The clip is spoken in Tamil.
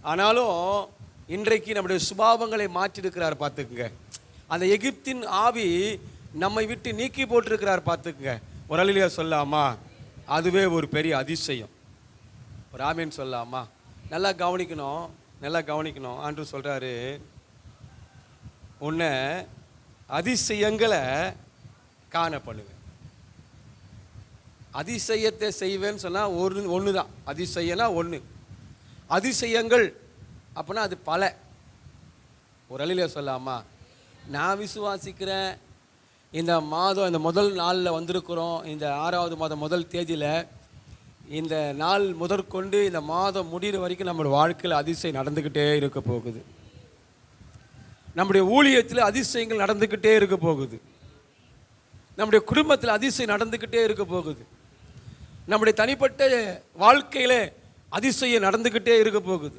ஆனாலும் இன்றைக்கு நம்முடைய சுபாவங்களை மாற்றிருக்கிறார் பார்த்துக்குங்க. அந்த எகிப்தின் ஆவி நம்மை விட்டு நீக்கி போட்டிருக்கிறார் பார்த்துக்குங்க. ஒரு அலையிலேயே சொல்லாமா? அதுவே ஒரு பெரிய அதிசயம். ஒரு ஆமீன் சொல்லாமா? நல்லா கவனிக்கணும், நல்லா கவனிக்கணும். ஆண்டவர் சொல்கிறாரு, உன்னை அதிசயங்களை காணப்படுவேன். அதிசயத்தை செய்வேன்னு சொன்னால் ஒன்று தான். அதிசயம்னா ஒன்று, அதிசயங்கள் அப்படின்னா அது பல. ஒரு அழிலே சொல்லாமா? நான் விசுவாசிக்கிறேன், இந்த மாதம் இந்த முதல் நாளில் வந்திருக்கிறோம், இந்த 6வது மாதம் முதல் தேதியில், இந்த நாள் முதற்கொண்டு இந்த மாதம் முடிகிற வரைக்கும் நம்மளுடைய வாழ்க்கையில் அதிசயம் நடந்துக்கிட்டே இருக்க போகுது. நம்முடைய ஊழியத்தில் அதிசயங்கள் நடந்துக்கிட்டே இருக்க போகுது. நம்முடைய குடும்பத்தில் அதிசயம் நடந்துக்கிட்டே இருக்க போகுது. நம்முடைய தனிப்பட்ட வாழ்க்கையில் அதிசயம் நடந்துக்கிட்டே இருக்க போகுது.